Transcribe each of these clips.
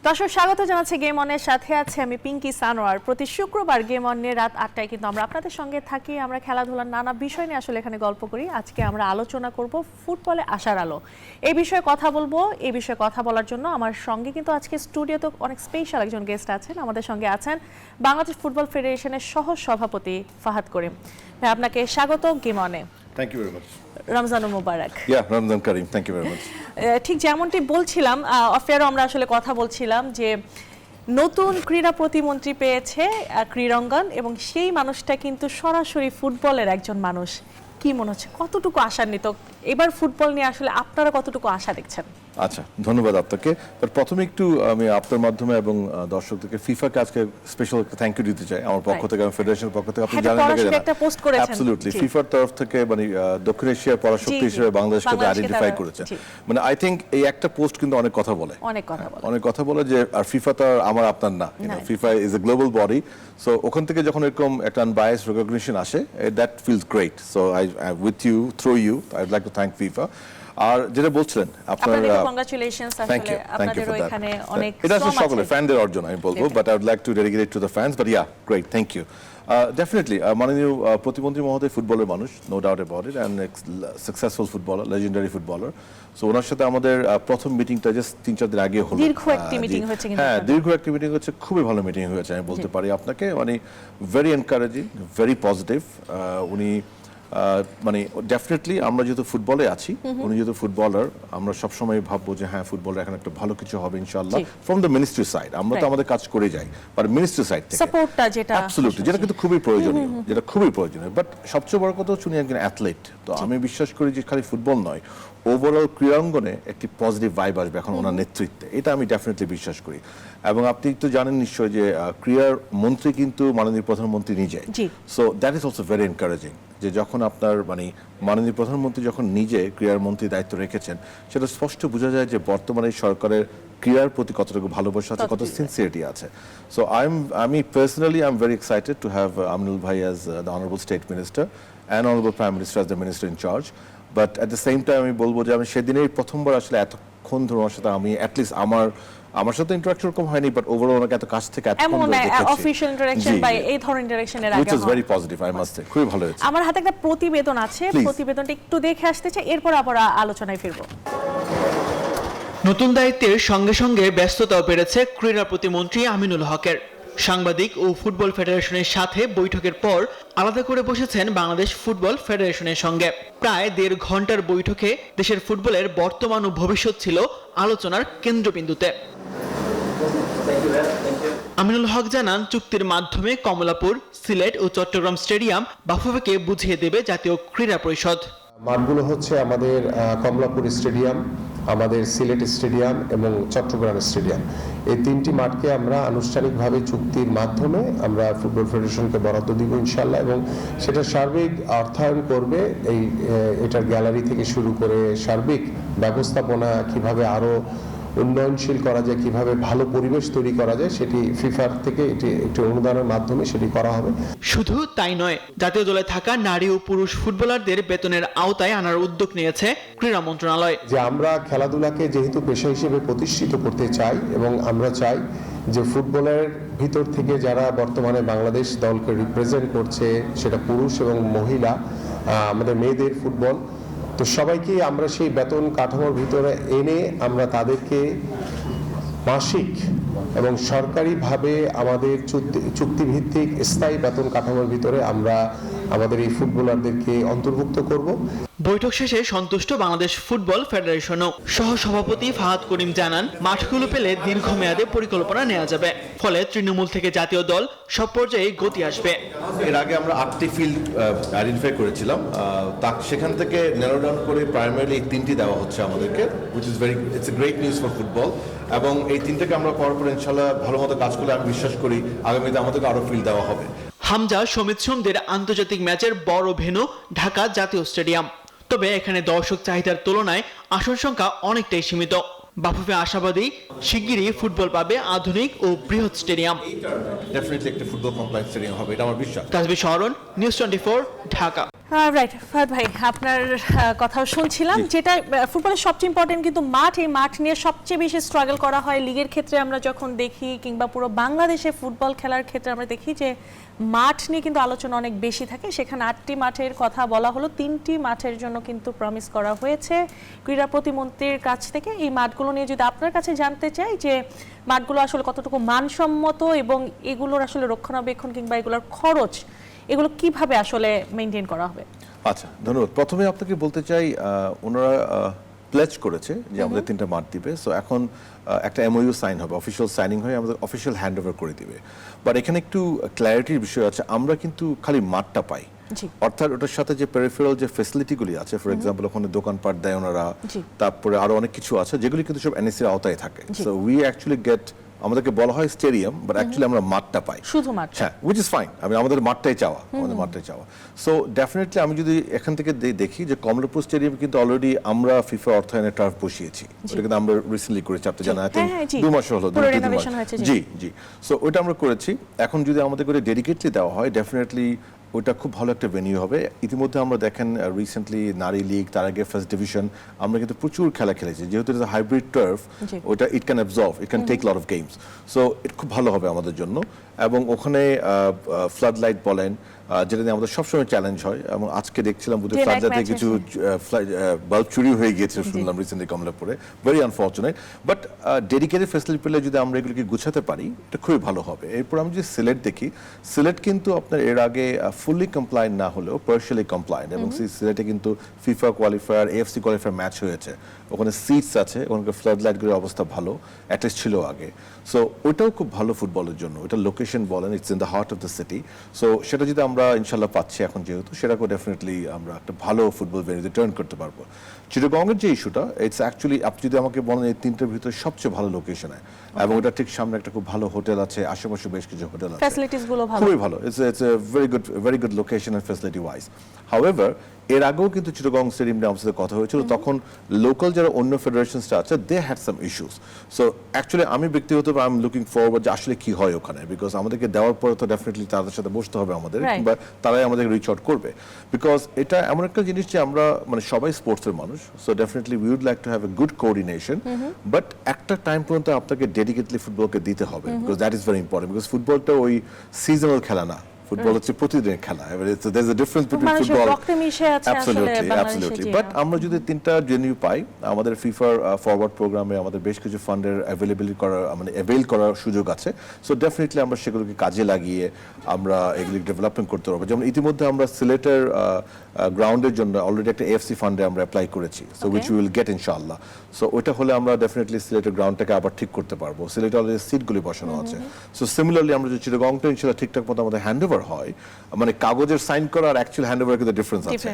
দর্শক স্বাগত জানাচ্ছি গেম অনের সাথে আছে আমি পিঙ্কি সানোয়ার। প্রতি শুক্রবার গেম অনে রাত 8টায় কিন্তু আমরা আপনাদের সঙ্গে থাকি। আমরা খেলাধুলার নানা বিষয় নিয়ে আসলে এখানে গল্প করি। আজকে আমরা আলোচনা করব ফুটবলে আশার আলো। এই বিষয়ে কথা বলবো। এই বিষয়ে কথা বলার জন্য আমার সঙ্গে কিন্তু আজকে স্টুডিওতে অনেক স্পেশাল একজন গেস্ট আছেন। আমাদের সঙ্গে আছেন বাংলাদেশ ফুটবল ফেডারেশনের সহ সভাপতি ফাহাদ করিম। ভাই আপনাকে স্বাগত গেম অনে। Thank you very much. রমজানুল মুবারক। Ramzan Karim, thank you very much. ঠিক যেমনটি বলছিলাম অফেয়ারও আমরা আসলে কথা বলছিলাম যে নতুন ক্রীড়া প্রতিমন্ত্রী পেয়েছে ক্রীড়াঙ্গন এবং সেই মানুষটা কিন্তু সরাসরি ফুটবলের একজন মানুষ। কি মনে হচ্ছে কতটুকু আশান্বিত এবার ফুটবল নিয়ে আসলে আপনারা কতটুকু আশা দেখছেন? আচ্ছা, ধন্যবাদ আপনাকে। প্রথমে একটু আমি আপনার মাধ্যমে এবং দর্শকদেরকে ফিফাকে আজকে স্পেশাল একটা থ্যাংক ইউ দিতে চাই আমার পক্ষ থেকে, ফেডারেশনের পক্ষ থেকে। আপনি জানেন না একটা পোস্ট করেছেন অ্যাবসলিউটলি ফিফার তরফ থেকে মানে দক্ষিণ এশিয়ার পরাশক্তি হিসেবে বাংলাদেশকে আইডেন্টিফাই করেছে। মানে আই থিংক এই একটা পোস্ট কিন্তু অনেক কথা বলে, অনেক কথা বলে যে আর ফিফা তো আমার আপনার না, FIFA is a global body. So ওখান থেকে যখন এরকম একটা আনবায়াসড রিকগনিশন আসে that feels great. So I with you through you I would like to thank FIFA. আর যেটা বলছিলেন আপনার কংগ্রাচুলেশনস আসলে আপনাদের ওইখানে অনেক এটা আসলে সকলের ফ্যানদের অর্জন আমি বলবো, but I would like to dedicate to the fans. But yeah great, thank you. Definitely মাননীয় প্রতিমন্ত্রী মহোদয় ফুটবলের মানুষ, no doubt about it, and successful footballer, legendary footballer. So ওনার সাথে আমাদের প্রথম মিটিংটা জাস্ট 3-4 দিন আগে হলো। দীর্ঘ একটি মিটিং হয়েছে কিন্তু হ্যাঁ, দীর্ঘ একটি মিটিং হচ্ছে, খুবই ভালো মিটিং হয়েছে আমি বলতে পারি আপনাকে। মানে ভেরি এনকারেজিং, ভেরি পজিটিভ। উনি মানে ডেফিনেটলি আমরা যেহেতু ফুটবলে আছি, উনি যেহেতু ফুটবলার, আমরা সবসময় ভাববো যে হ্যাঁ ফুটবলের এখন একটা ভালো কিছু হবে ইনশাআল্লাহ ফ্রম দ্য মিনিস্ট্রি সাইড। আমরা তো আমাদের কাজ করে যাই, বাট মিনিস্ট্রি সাইড থেকে সাপোর্টটা যেটা অ্যাবসলিউটলি, যেটা কিন্তু খুবই প্রয়োজনীয়, যেটা খুবই প্রয়োজনীয়। বাট সবচেয়ে বড় কথা হচ্ছে উনি একজন অ্যাথলেট। তো আমি বিশ্বাস করি যে খালি ফুটবল নয়, ওভারঅল ক্রীড়াঙ্গনে একটি পজিটিভ ভাইব আসবে এখন ওনার নেতৃত্বে, এটা আমি ডেফিনেটলি বিশ্বাস করি। এবং আপনি তো জানেন নিশ্চয়ই যে ক্রীড়ার মন্ত্রী কিন্তু মাননীয় প্রধানমন্ত্রী নিজে। So that is also very encouraging যে যখন আপনার মানে মাননীয় প্রধানমন্ত্রী যখন নিজে ক্রীড়ার মন্ত্রীর দায়িত্ব রেখেছেন, সেটা স্পষ্ট বোঝা যায় যে বর্তমানে সরকারের ক্রীড়ার প্রতি কতটুকু ভালোবাসা আছে, কত সিনসিয়ারিটি আছে। সো আমি personally I am very excited to have Aminul ভাই as the honourable state minister and honourable prime minister as the minister in charge. But at the same time আমি বলবো যে আমি সেদিনেই প্রথমবার আসলে এতক্ষণ ধরে ওনার সাথে আমি অ্যাটলিস্ট আমার সাথে ইন্টারাকশন এরকম হয়নি, বাট ওভারঅল ওনাকে এত কাছ থেকে এতক্ষণ ধরে দেখেছি। অফিশিয়াল ইন্টারঅ্যাকশন বা এই ধরনের ইন্টারঅ্যাকশন এর আগে which is very positive I must say, খুবই ভালো হয়েছে। আমার হাতে একটা প্রতিবেদন আছে, প্রতিবেদনটা একটু দেখে আসতে চাই, এরপর আবার আলোচনায় ফিরবো। নতুন দায়িত্বের সঙ্গে সঙ্গে ব্যস্ততাও বেড়েছে ক্রীড়া প্রতিমন্ত্রী আমিনুল হকের। সাংবাদিক ও ফুটবল ফেডারেশনের সাথে বৈঠকের পর আলাদা করে বসেছেন বাংলাদেশ ফুটবল ফেডারেশনের সঙ্গে। প্রায় 1.5 ঘন্টার বৈঠকে দেশের ফুটবলের বর্তমান ও ভবিষ্যৎ ছিল আলোচনার কেন্দ্রবিন্দুতে। আমিনুল হক জানান, চুক্তির মাধ্যমে কমলাপুর, সিলেট ও চট্টগ্রাম স্টেডিয়াম বাফুফেকে বুঝিয়ে দেবে জাতীয় ক্রীড়া পরিষদ। মাঠগুলো হচ্ছে আমাদের কমলাপুর স্টেডিয়াম, আমাদের সিলেট স্টেডিয়াম এবং চট্টগ্রাম স্টেডিয়াম। এই 3টি মাঠকে আমরা আনুষ্ঠানিকভাবে চুক্তির মাধ্যমে আমরা ফুটবল ফেডারেশনকে বরাদ্দ দিব ইনশাআল্লাহ, এবং সেটা সার্বিক অর্থায়ন করবে এটার গ্যালারি থেকে শুরু করে সার্বিক ব্যবস্থাপনা, কিভাবে আরো উন্নয়নশীল করা যায়, কিভাবে ভালো পরিবেশ তৈরি করা যায়, সেটি ফিফার থেকে একটি অনুদানের মাধ্যমে সেটি করা হবে। শুধু তাই নয়, জাতীয় দলে থাকা নারী ও পুরুষ ফুটবলারদের বেতনের আওতায় আনার উদ্যোগ নিয়েছে ক্রীড়া মন্ত্রণালয়। যে আমরা খেলাধুলাকে যেহেতু পেশা হিসেবে প্রতিষ্ঠিত করতে চাই, এবং আমরা চাই যে ফুটবলের ভিতর থেকে যারা বর্তমানে বাংলাদেশ দলকে রিপ্রেজেন্ট করছে, সেটা পুরুষ এবং মহিলা, আমাদের মেয়েদের ফুটবল, তো সবাইকে আমরা সেই বেতন কাঠামোর ভিতরে এনে আমরা তাদেরকে মাসিক এবং সরকারিভাবে আমাদের চুক্তিভিত্তিক স্থায়ী বেতন কাঠামোর ভিতরে আমরা আমাদের এই ফুটবলারদেরকে অন্তর্ভুক্ত করব। বৈঠক শেষে সন্তুষ্ট বাংলাদেশ ফুটবল ফেডারেশনও। সহসভাপতি ফাহাদ করিম জানান, মাঠগুলো পেলে দীর্ঘমেয়াদে পরিকল্পনা নেওয়া যাবে, ফলে তৃণমূল থেকে জাতীয় দল সব পর্যায়ে গতি আসবে। এর আগে আমরা 8টি ফিল্ড আইডেন্টিফাই করেছিলাম, সেখান থেকে ন্যারো ডাউন করে প্রাইমারিলি 3টি দেওয়া হচ্ছে আমাদেরকে, it's a great news for football. এবং এই 3টাকে আমরা পাওয়ার পর ইনশাআল্লাহ ভালো মতো কাজ করলে আমি বিশ্বাস করি আগামীতে আমাদেরকে আরো ফিল্ড দেওয়া হবে। হামজা সমিত সোমদের আন্তর্জাতিক ম্যাচের বড় ভেন্যু ঢাকা জাতীয় স্টেডিয়াম, তবে এখানে দর্শক চাহিদার তুলনায় আসন সংখ্যা অনেকটাই সীমিত। বাফুফে আশাবাদী শিগগিরই ফুটবল পাবে আধুনিক ও বৃহৎ স্টেডিয়াম। ডেফিনেটলি একটা ফুটবল কমপ্লেক্স স্টেডিয়াম হবে, এটা আমার বিশ্বাস। তাসবিহ শরণ, নিউজ 24, ঢাকা। রাইট ফাহাদ ভাই, আপনার কথাও শুনছিলাম। যেটা ফুটবলের সবচেয়ে ইম্পর্টেন্ট কিন্তু মাঠ, এই মাঠ নিয়ে সবচেয়ে বেশি স্ট্রাগল করা হয় লিগের ক্ষেত্রে। আমরা যখন দেখি কিংবা পুরো বাংলাদেশে ফুটবল খেলার ক্ষেত্রে আমরা দেখি যে মাঠ নিয়ে কিন্তু আলোচনা অনেক বেশি থাকে। সেখানে 8টি মাঠের কথা বলা হলো, 3টি মাঠের জন্য কিন্তু প্রমিস করা হয়েছে ক্রীড়া প্রতিমন্ত্রীর কাছ থেকে। এই মাঠগুলো নিয়ে যদি আপনার কাছে জানতে চাই যে মাঠগুলো আসলে কতটুকু মানসম্মত এবং এগুলোর আসলে রক্ষণাবেক্ষণ কিংবা এগুলোর খরচ, এগুলো কিভাবে আসলে মেইনটেইন করা হবে? আচ্ছা, ধন্যবাদ। প্রথমে আপনাকে বলতে চাই, ওনারা প্লেজ করেছে যে আমাদের 3টা মাঠ দিবে। সো এখন একটা এমওইউ সাইন হবে, অফিসিয়াল সাইনিং হয়ে আমাদের অফিসিয়াল হ্যান্ড ওভার করে দিবে। বাট এখানে একটু ক্ল্যারিটির বিষয় আছে, আমরা কিন্তু খালি মাঠটা পাই, অর্থাৎ ওটার সাথে যে পেরিফেরাল যে ফ্যাসিলিটিগুলি আছে, ফর এক্সাম্পল ওখানে দোকানপাট দেয় ওনারা, তারপরে আরো অনেক কিছু আছে যেগুলি কিন্তু সব এনএসসির আওতায় থাকে। সো উই অ্যাকচুয়ালি গেট, আমাদেরকে বলা হয় স্টেডিয়াম, বাট অ্যাকচুয়ালি আমরা মাঠটা পাই, শুধু মাঠ। হ্যাঁ, উইচ ইজ ফাইন। আমাদের মাঠটাই চাওয়া, আমাদের মাঠটাই চাওয়া। সো ডেফিনেটলি আমি যদি এখান থেকে দেখি যে কমলাপুর স্টেডিয়াম কিন্তু অলরেডি আমরা ফিফা অর্থায়নে টার্ফ বসিয়েছি, ওটা কিন্তু আমরা রিসেন্টলি করেছি, আপনি জানেন, আই থিংক 2 মাস হলো, 2 মাস। জি জি। সো ওটা আমরা করেছি। এখন যদি আমাদের করে ডেডিকেটলি দেওয়া হয়, ডেফিনেটলি ওটা খুব ভালো একটা ভেনিউ হবে। ইতিমধ্যে আমরা দেখেন রিসেন্টলি নারী লীগ, তার আগে ফার্স্ট ডিভিশন, আমরা কিন্তু প্রচুর খেলা খেলেছি, যেহেতু এটা হাইব্রিড টার্ফ, ওটা it can absorb, it can take lot of games. So এটা খুব ভালো হবে আমাদের জন্য। এবং ওখানে ফ্লাড লাইট বলেন, যেটা নিয়ে আমাদের সবসময় চ্যালেঞ্জ হয়, এবং আজকে দেখছিলাম বুধবার ফ্লাডলাইটে কিছু বাল্ব চুরি হয়ে গিয়েছে শুনলাম রিসেন্টলি কমলাপুরে, very unfortunate. But dedicated facility পেলে যদি আমরা এগুলোকে গুছাতে পারি, এটা খুবই ভালো হবে। এরপর আমি যদি সিলেট দেখি, সিলেট কিন্তু আপনার এর আগে ফুললি কমপ্লায়েন্ট না হলেও পার্শিয়ালি কমপ্লায়েন্ট, এবং সিলেটে কিন্তু FIFA qualifier, AFC qualifier match হয়েছে, ওখানে সিটস আছে, ওখানকার ফ্লাড লাইটগুলোর অবস্থা ভালো, অ্যাটলিস্ট ছিল আগে। সো ওটাও খুব ভালো ফুটবলের জন্য, ওটা লোকেশন বলেন, it's in the heart of the city. So সেটা যদি আমরা ইনশাল্লাহ পাচ্ছি এখন, যেহেতু সেটাকেও ডেফিনেটলি আমরা একটা ভালো ফুটবল ভেন্যুতে টার্ন করতে পারবো। চিটাগংয়ের যে ইস্যুটা, ইটস অ্যাকচুয়ালি আপনি যদি আমাকে বলেন এই 3টার ভিতরে সবচেয়ে ভালো লোকেশনে, এবং এটা ঠিক সামনে একটা খুব ভালো হোটেল আছে, আশেপাশে বেশ কিছু হোটেল আছে, ফ্যাসিলিটিস গুলো ভালো, খুবই ভালো। It's a very good location and facility wise. However এর আগেও কিন্তু চিটাগং স্টেডিয়াম নিয়ে আমাদের কথা হয়েছিল, তখন লোকাল যারা অন্য ফেডারেশনসটা আছে, they had some issues. So actually আমি ব্যক্তিগতভাবে আই এম লুকিং ফরওয়ার্ড যে আসলে কি হয় ওখানে, বিকজ আমাদেরকে দেওয়ার পরে তো ডেফিনেটলি তাদের সাথে বসতে হবে আমাদের, কিংবা তারাই আমাদের রিচ আউট করবে, বিকজ এটা এমন একটা জিনিস যে আমরা মানে সবাই স্পোর্টসের মানুষ। So definitely we would like to have a good coordination, but একটা টাইম পর্যন্ত আপনাকে ডেডিকেটলি ফুটবলকে দিতে হবে, because that is very important, because ফুটবলটা ওই সিজনাল খেলা না, ফুটবল হচ্ছে প্রতিদিনের খেলা। There is a difference between football, absolutely. But আমরা যদি 3টা ভেন্যু পাই, আমাদের ফিফার ফরওয়ার্ড প্রোগ্রামে আমাদের বেশ কিছু ফান্ডের অ্যাভেলেবিলিটি করার, মানে অ্যাভেল করার সুযোগ আছে। সো ডেফিনেটলি আমরা সেগুলোকে কাজে লাগিয়ে আমরা এগুলি ডেভেলপমেন্ট করতে পারবো। যেমন ইতিমধ্যে আমরা সিলেটের গ্রাউন্ডের জন্য অলরেডি একটা এএফসি ফান্ডে আমরা অ্যাপ্লাই করেছি, so which we will get ইনশাআল্লাহ। সো ওইটা হলে আমরা ডেফিনেটলি সিলেটের গ্রাউন্ডটাকে আবার ঠিক করতে পারবো, সিলেটে অলরেডি সিটগুলি বসানো আছে। সো সিমিলারলি আমরা যদি চিটাগংটা ইনশাআল্লাহ ঠিকঠাক মতো আমাদের হ্যান্ড ওভার হয়, মানে কাগজের সাইন করা আর অ্যাকচুয়াল হ্যান্ড ওভার কিন্তু ডিফারেন্স আছে।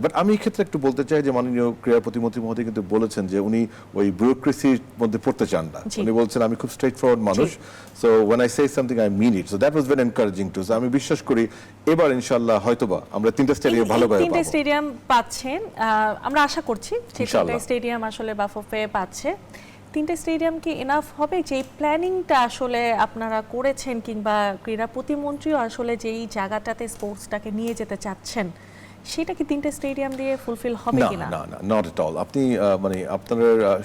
বাট আমি এই ক্ষেত্রে একটু বলতে চাই যে মাননীয় ক্রীড়া প্রতিমন্ত্রী মহোদয় কিন্তু বলেছেন যে উনি ওই ব্যুরোক্রেসির মধ্যে পড়তে চান না, উনি বলছেন আমি খুব স্ট্রেট ফরওয়ার্ড মানুষ। So when I say something I mean it, so that was very encouraging too. So আমি বিশ্বাস করি এবার ইনশাআল্লাহ হয়তোবা আমরা 3টা স্টেডিয়াম ভালোভাবে পাবো। 3টা স্টেডিয়াম পাচ্ছেন, আমরা আশা করছি যে 3টা স্টেডিয়াম আসলে বাফুফে পাচ্ছে। 3টা স্টেডিয়াম কি এনাফ হবে? যে প্ল্যানিংটা আসলে আপনারা করেছেন, কিংবা ক্রীড়া প্রতিমন্ত্রীও আসলে যেই জায়গাটাতে স্পোর্টসটাকে নিয়ে যেতে চাচ্ছেন, সেটা কি 3টা স্টেডিয়াম দিয়ে ফুলফিল হবে কিনা? না না, নট এট অল। আপনি মানে আপনার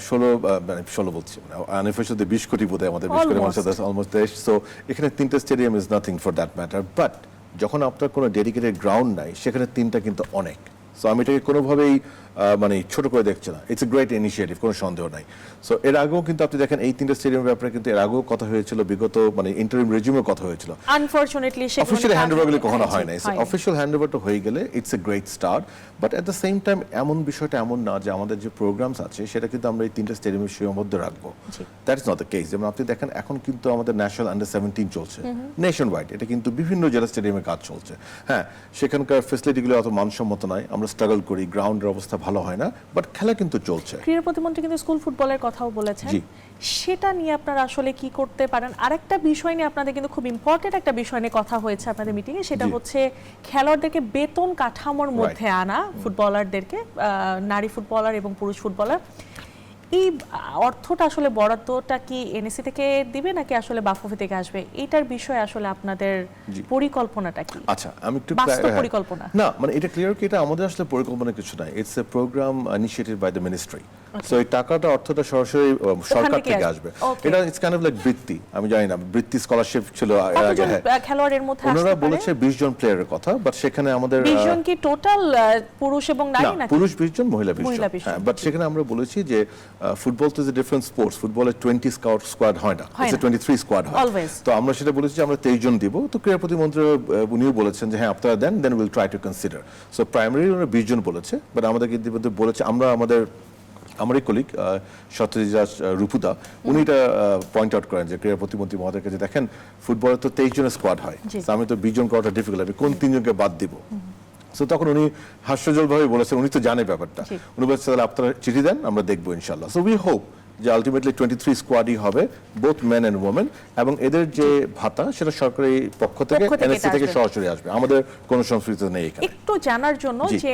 16 বলছি, আনঅফিশিয়াল 20 কোটি বোধহয় আমাদের, 20 কোটি মানুষ আছে অলমোস্ট দেশ। সো এখানে 3টা stadium is nothing for that matter. But যখন আপনার কোনো ডেডিকেটেড গ্রাউন্ড নাই, সেখানে 3টা কিন্তু অনেক। সো আমি এটাকে কোনোভাবেই মানে ছোট করে দেখছে না, ইটস এ গ্রেট ইনিশিয়েটিভ, কোনো সন্দেহ নাই। সো এর আগেও কিন্তু আপনি দেখেন এই 3টা স্টেডিয়ামের ব্যাপারে কিন্তু এর আগেও কথা হয়েছিল, বিগত মানে ইন্টারিম রেজিমের কথা হয়েছিল। আনফরচুনেটলি অফিশিয়াল হ্যান্ডওভারগুলো কখনো হয় না। অফিশিয়াল হ্যান্ডওভারটা হয়ে গেলে it's a great start, but at the same time এমন বিষয়টা এমন না যে আমাদের যে প্রোগ্রামস আছে সেটা কিন্তু আমরা এই 3টা স্টেডিয়ামের সীমাবদ্ধ রাখবো, that is not the case. যেমন আপনি দেখেন এখন কিন্তু আমাদের ন্যাশনাল আন্ডার 17 চলছে নেশন ওয়াইড, এটা কিন্তু বিভিন্ন জেলা স্টেডিয়ামে কাজ চলছে। হ্যাঁ, সেখানকার ফেসিলিটিগুলো অত মানসম্মত নয়, আমরা স্ট্রাগল করি, গ্রাউন্ডের অবস্থা ভালো হয় না, বাট খেলা কিন্তু চলছে। ক্রীড়া প্রতিমন্ত্রী কিন্তু স্কুল ফুটবলের কথাও বলেছেন, সেটা নিয়ে আপনারা আসলে কি করতে পারেন? আরেকটা বিষয় নিয়ে আপনাদের কিন্তু খুব ইম্পর্টেন্ট একটা বিষয় নিয়ে কথা হয়েছে আপনাদের মিটিং এ, সেটা হচ্ছে খেলোয়াড়দেরকে বেতন কাঠামোর মধ্যে আনা, ফুটবলারদেরকে, নারী ফুটবলার এবং পুরুষ ফুটবলার। এই অর্থটা আসলে বরাদ্দটা কি এনএসসি থেকে দিবে নাকি আসলে বাফুফে থেকে আসবে, এটার বিষয়ে আসলে আপনাদের পরিকল্পনাটা কি? আচ্ছা, আমি একটু বাস্তব পরিকল্পনা না, মানে এটা ক্লিয়ার কি এটা আমাদের আসলে পরিকল্পনা কিছু নাই, it's a program initiated by the ministry. So এই টাকাটা অর্থটা সরাসরি সরকার থেকে আসবে। এটা ইটস কাইন্ড অফ লাইক বৃত্তি, আমি জানি না বৃত্তি স্কলারশিপ ছিল আগে। খেলোয়াড়ের মধ্যে ওনারা বলেছে 20 জন প্লেয়ারের কথা, বাট সেখানে আমাদের 20 জন কি টোটাল পুরুষ এবং নারী না, নাকি? পুরুষ 20 জন, মহিলা 20 মহিলা জন। 20 হ্যাঁ, বাট সেখানে আমরা বলেছি যে ফুটবল তো ইজ এ ডিফারেন্ট স্পোর্টস, ফুটবলে 20 স্কোয়াড হয় না, ইটস 23 স্কোয়াড হয়। Always. তো আমরা সেটা বলেছি যে আমরা 23 জন দিব। তো ক্রীড়া প্রতিমন্ত্রী উনিও বলেছেন যে হ্যাঁ আপনারা then will try to consider. So primary ওরা 20 জন বলেছে, বাট আমাদেরকে ইতিমধ্যে বলেছে আমরা আমারই কলিগ সত্যজিৎ রূপুদা উনি এটা পয়েন্ট আউট করেন যে ক্রীড়া প্রতিমন্ত্রী মহোদয়কে যে দেখেন ফুটবলে তো 23 জনের স্কোয়াড হয়, তো আমি তো 20 জন করাটা ডিফিকাল্ট, আমি কোন 3 জনকে বাদ দিব? সো তখন উনি হাস্যজলভাবে বলেছেন, উনি তো জানে ব্যাপারটা, উনি বলছেন তাহলে আপনারা চিঠি দেন, আমরা দেখবো ইনশাল্লাহ। সো উই হোপ যে আলটিমেটলি 23 স্কোয়াডই হবে, বোথ মেন এন্ড ওমেন, এবং এদের যে ভাতা সেটা সরকারি পক্ষ থেকে এনএসসি থেকে সরাসরি আসবে, আমাদের কোনো সংস্কৃতি নেই এখানে। একটু জানার জন্য যে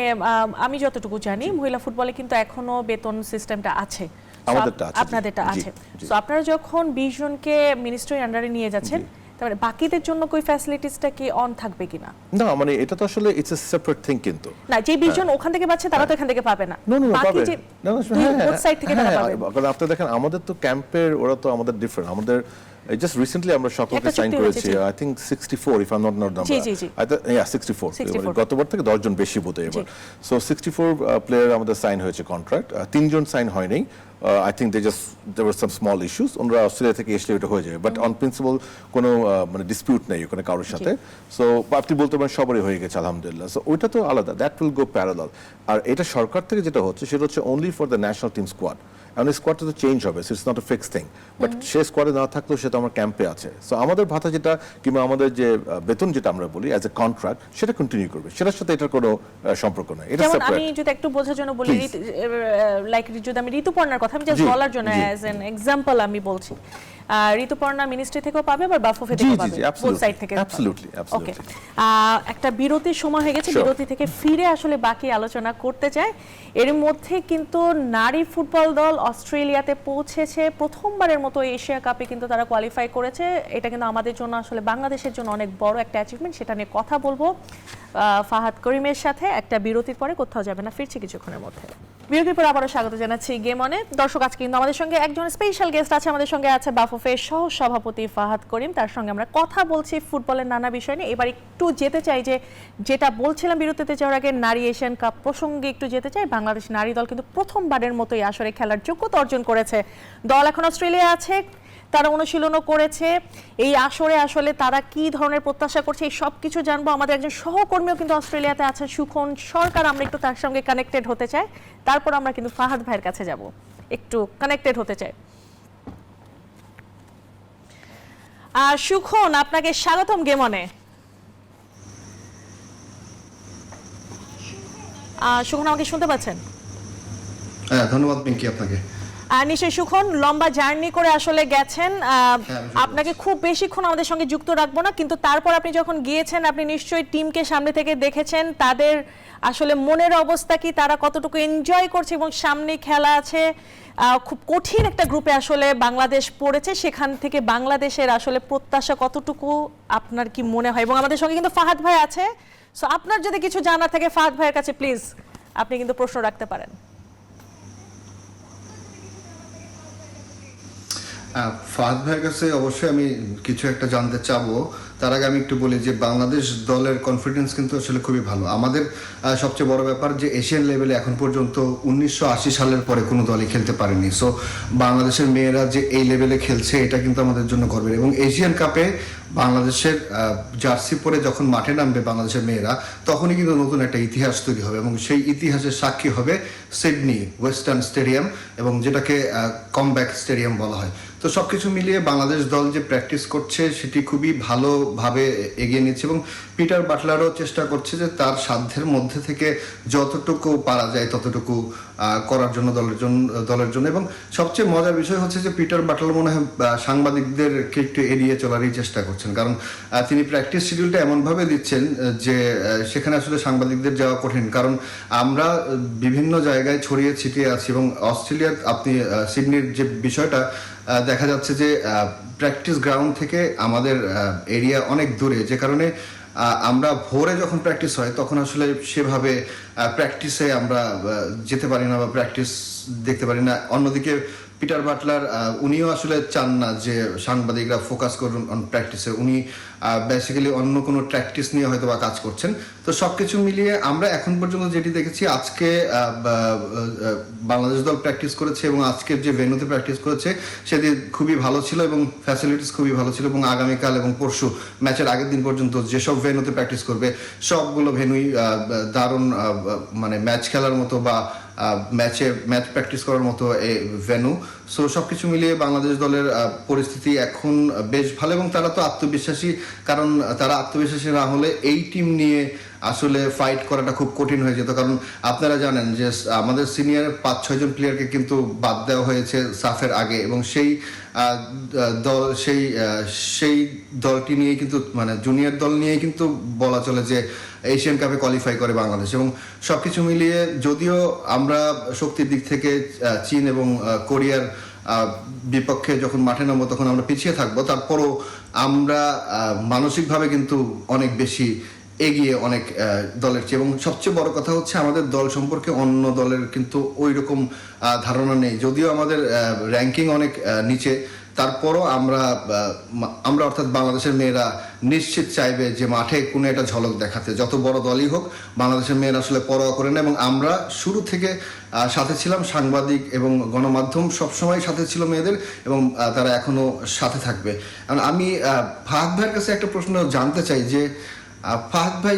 আমি যতটুকু জানি মহিলা ফুটবলে কিন্তু এখনো বেতন সিস্টেমটা আছে, আপনাদেরটা আছে। সো আপনারা যখন 20 জনকে মিনিস্ট্রির আন্ডারে নিয়ে যাচ্ছেন, তাহলে বাকিদের জন্য কোই ফ্যাসিলিটিসটা কি অন থাকবে কিনা? না, মানে এটা তো আসলে ইটস এ সেপারেট থিং, কিন্তু না, যে 20 জন ওখান থেকে পাচ্ছে তারা তো এখান থেকে পাবে না, বাকি যে বোথ সাইড থেকে তারা পাবে। কারণ আপনি দেখেন আমাদের তো ক্যাম্পের ওরা তো আমাদের ডিফারেন্ট, আমাদের জাস্ট রিসেন্টলি আমরা সকলকে সাইন করেছি, I think 64 if I am not number, yeah 64 গতবার থেকে 10 জন বেশি বোধহয় এবার। সো 64 প্লেয়ার আমাদের সাইন হয়েছে কন্ট্রাক্ট, 3 জন সাইন হয়নি। I think there were some small issues. ওনারা অস্ট্রেলিয়া থেকে এসে এটা হয়ে যাবে, বাট অন প্রিন্সিপাল কোনো মানে ডিসপিউট নেই ওখানে কারোর সাথে। সো আপনি বলতে পারেন সবারই হয়ে গেছে আলহামদুলিল্লাহ। সো ওইটা তো আলাদা, দ্যাট উইল গো প্যারালাল। আর এটা সরকার থেকে যেটা হচ্ছে সেটা হচ্ছে only for the national team squad. এখন এই স্কোয়াডটা তো চেঞ্জ হবে, so it's not a fixed thing, but সে স্কোয়াডে না থাকলেও সেটা আমার ক্যাম্পে আছে। সো আমাদের ভাতা যেটা কিংবা আমাদের যে বেতন যেটা আমরা বলি অ্যাজ এ কন্ট্রাক্ট, সেটা কন্টিনিউ করবে, সেটার সাথে এটার কোনো সম্পর্ক নাই। এটা যেমন আমি যদি একটু বোঝার জন্য বলি, লাইক যদি আমি ঋতুপর্ণার কথা আমি জাস্ট বলার জন্য অ্যাজ এন এক্সাম্পল আমি বলছি, ঋতুপর্ণা মিনিস্ট্রি থেকেও পাবে আবার বাফুফে থেকেও পাবে, বোথ সাইড থেকে। অ্যাবসলিউটলি। ওকে, একটা বিরতির সময় হয়ে গেছে, বিরতি থেকে ফিরে আসলে বাকি আলোচনা করতে চাই। এর মধ্যে কিন্তু নারী ফুটবল দল অস্ট্রেলিয়াতে পৌঁছেছে, প্রথমবারের মতো এশিয়া কাপে কিন্তু তারা কোয়ালিফাই করেছে। এটা কিন্তু আমাদের জন্য আসলে বাংলাদেশের জন্য অনেক বড় একটা অ্যাচিভমেন্ট, সেটা নিয়ে কথা বলবো ফাহাদ করিমের সাথে। একটা বিরতির পরে কোথাও যাবে না, ফিরছি কিছুক্ষণের মধ্যে। বিরতির পর আবারও স্বাগত জানাচ্ছি গেম অনে। দর্শক, আজকে কিন্তু আমাদের সঙ্গে একজন স্পেশাল গেস্ট আছে, আমাদের সঙ্গে আছে বাফুফের সহ সভাপতি ফাহাদ করিম। তার সঙ্গে আমরা কথা বলছি ফুটবলের নানা বিষয় নিয়ে। এবার একটু যেতে চাই যে যেটা বলছিলাম বিরতিতে যাওয়ার আগে, নারী এশিয়ান কাপ প্রসঙ্গে একটু যেতে চাই। বাংলাদেশ নারী দল কিন্তু প্রথমবারের মতোই আসরে খেলার যোগ্যতা অর্জন করেছে। দল এখন অস্ট্রেলিয়া আছে, তারা অনুশীলনও করেছে। এই আসরে আসলে তারা কি ধরনের প্রত্যাশা করছে এই সব কিছু জানবো। আমাদের একজন সহকর্মীও কিন্তু অস্ট্রেলিয়াতে আছেন, সুখন সরকার। আমরা একটু তার সঙ্গে কানেক্টেড হতে চাই, তারপর আমরা কিন্তু ফাহাদ ভাইয়ের কাছে যাব, একটু কানেক্টেড হতে চাই। সুখন, আপনাকে স্বাগতম গেমনে। সুখন, আমাকে শুনতে পাচ্ছেন? হ্যাঁ, ধন্যবাদ পিঙ্কি আপনাকে। নিশ্চয়ই সুখন, লম্বা জার্নি করে আসলে গেছেন, আপনাকে খুব বেশিক্ষণ আমাদের সঙ্গে যুক্ত রাখবো না, কিন্তু তারপর আপনি যখন গিয়েছেন আপনি নিশ্চয়ই টিমকে সামনে থেকে দেখেছেন, তাদের আসলে মনের অবস্থা কি, তারা কতটুকু এনজয় করছে, এবং সামনে খেলা আছে। খুব কঠিন একটা গ্রুপে আসলে বাংলাদেশ পড়েছে, সেখান থেকে বাংলাদেশের আসলে প্রত্যাশা কতটুকু আপনার কি মনে হয়? এবং আমাদের সঙ্গে কিন্তু ফাহাদ ভাই আছে, সো আপনার যদি কিছু জানার থাকে ফাহাদ ভাইয়ের কাছে প্লিজ আপনি কিন্তু প্রশ্ন রাখতে পারেন। ফাহাদ ভাইয়ের কাছে অবশ্যই আমি কিছু একটা জানতে চাবো। তার আগে আমি একটু বলি যে বাংলাদেশ দলের কনফিডেন্স কিন্তু আসলে খুবই ভালো। আমাদের সবচেয়ে বড় ব্যাপার যে এশিয়ান লেভেলে এখন পর্যন্ত 1980 সালের পরে কোনো দলই খেলতে পারেনি। সো বাংলাদেশের মেয়েরা যে এই লেভেলে খেলছে এটা কিন্তু আমাদের জন্য গর্বের। এবং এশিয়ান কাপে বাংলাদেশের জার্সি পরে যখন মাঠে নামবে বাংলাদেশের মেয়েরা, তখনই কিন্তু নতুন একটা ইতিহাস তৈরি হবে, এবং সেই ইতিহাসের সাক্ষী হবে সিডনি ওয়েস্টার্ন স্টেডিয়াম, এবং যেটাকে কমব্যাক স্টেডিয়াম বলা হয়। তো সবকিছু মিলিয়ে বাংলাদেশ দল যে প্র্যাকটিস করছে সেটি খুবই ভালো ভাবে এগিয়ে নিচ্ছে এবং পিটার বাটলারও চেষ্টা করছে যে তার সাধ্যের মধ্যে থেকে যতটুকু পারা যায় ততটুকু করার জন্য দলের জন্য এবং সবচেয়ে মজার বিষয় হচ্ছে যে পিটার বাটলার মনে হয় সাংবাদিকদেরকে একটু এড়িয়ে চলারই চেষ্টা করছেন, কারণ তিনি প্র্যাকটিস শিডিউলটা এমনভাবে দিচ্ছেন যে সেখানে আসলে সাংবাদিকদের যাওয়া কঠিন, কারণ আমরা বিভিন্ন জায়গায় ছড়িয়ে ছিটিয়ে আছি এবং অস্ট্রেলিয়ার আপনি সিডনির যে বিষয়টা দেখা যাচ্ছে যে প্র্যাকটিস গ্রাউন্ড থেকে আমাদের এরিয়া অনেক দূরে, যে কারণে আমরা ভোরে যখন প্র্যাকটিস হয় তখন আসলে সেভাবে প্র্যাকটিসে আমরা যেতে পারি না বা প্র্যাকটিস দেখতে পারি না। অন্যদিকে পিটার বাটলার উনিও আসলে চান না যে সাংবাদিকরা ফোকাস করুন অন প্র্যাকটিসে, উনি বেসিক্যালি অন্য কোনো প্র্যাকটিস নিয়ে হয়তো বা কাজ করছেন। তো সবকিছু মিলিয়ে আমরা এখন পর্যন্ত যেটি দেখেছি, আজকে বাংলাদেশ দল প্র্যাকটিস করেছে এবং আজকের যে ভেন্যুতে প্র্যাকটিস করেছে সেটি খুবই ভালো ছিল এবং ফ্যাসিলিটিস খুবই ভালো ছিল এবং আগামীকাল এবং পরশু ম্যাচের আগের দিন পর্যন্ত যেসব ভেন্যুতে প্র্যাকটিস করবে সবগুলো ভেন্যুই দারুণ মানে ম্যাচ খেলার মতো বা ম্যাচ প্র্যাকটিস করার মতো ভেন্যু। সো সবকিছু মিলিয়ে বাংলাদেশ দলের পরিস্থিতি এখন বেশ ভালো এবং তারা তো আত্মবিশ্বাসী, কারণ তারা আত্মবিশ্বাসী না হলে এই টিম নিয়ে আসলে ফাইট করাটা খুব কঠিন হয়ে যেত, কারণ আপনারা জানেন যে আমাদের সিনিয়র 5-6 জন প্লেয়ারকে কিন্তু বাদ দেওয়া হয়েছে সাফের আগে এবং সেই দল সেই দলটি নিয়ে কিন্তু মানে জুনিয়র দল নিয়ে কিন্তু বলা চলে যে এশিয়ান কাপে কোয়ালিফাই করে বাংলাদেশ। এবং সবকিছু মিলিয়ে যদিও আমরা শক্তির দিক থেকে চীন এবং কোরিয়ার বিপক্ষে যখন মাঠে নামবো তখন আমরা পিছিয়ে থাকবো, তারপরও আমরা মানসিকভাবে কিন্তু অনেক বেশি এগিয়ে অনেক দলের চেয়ে। এবং সবচেয়ে বড় কথা হচ্ছে আমাদের দল সম্পর্কে অন্য দলের কিন্তু ওই রকম ধারণা নেই, যদিও আমাদের র্যাঙ্কিং অনেক নিচে, তারপরও আমরা অর্থাৎ বাংলাদেশের মেয়েরা নিশ্চিত চাইবে যে মাঠে কোনো একটা ঝলক দেখাতে, যত বড় দলই হোক বাংলাদেশের মেয়েরা আসলে পরোয়া করে না। এবং আমরা শুরু থেকে সাথে ছিলাম, সাংবাদিক এবং গণমাধ্যম সবসময় সাথে ছিল মেয়েদের এবং তারা এখনো সাথে থাকবে। আমি ফাহাদ ভাইয়ের কাছে একটা প্রশ্ন জানতে চাই যে ফাহাদ ভাই,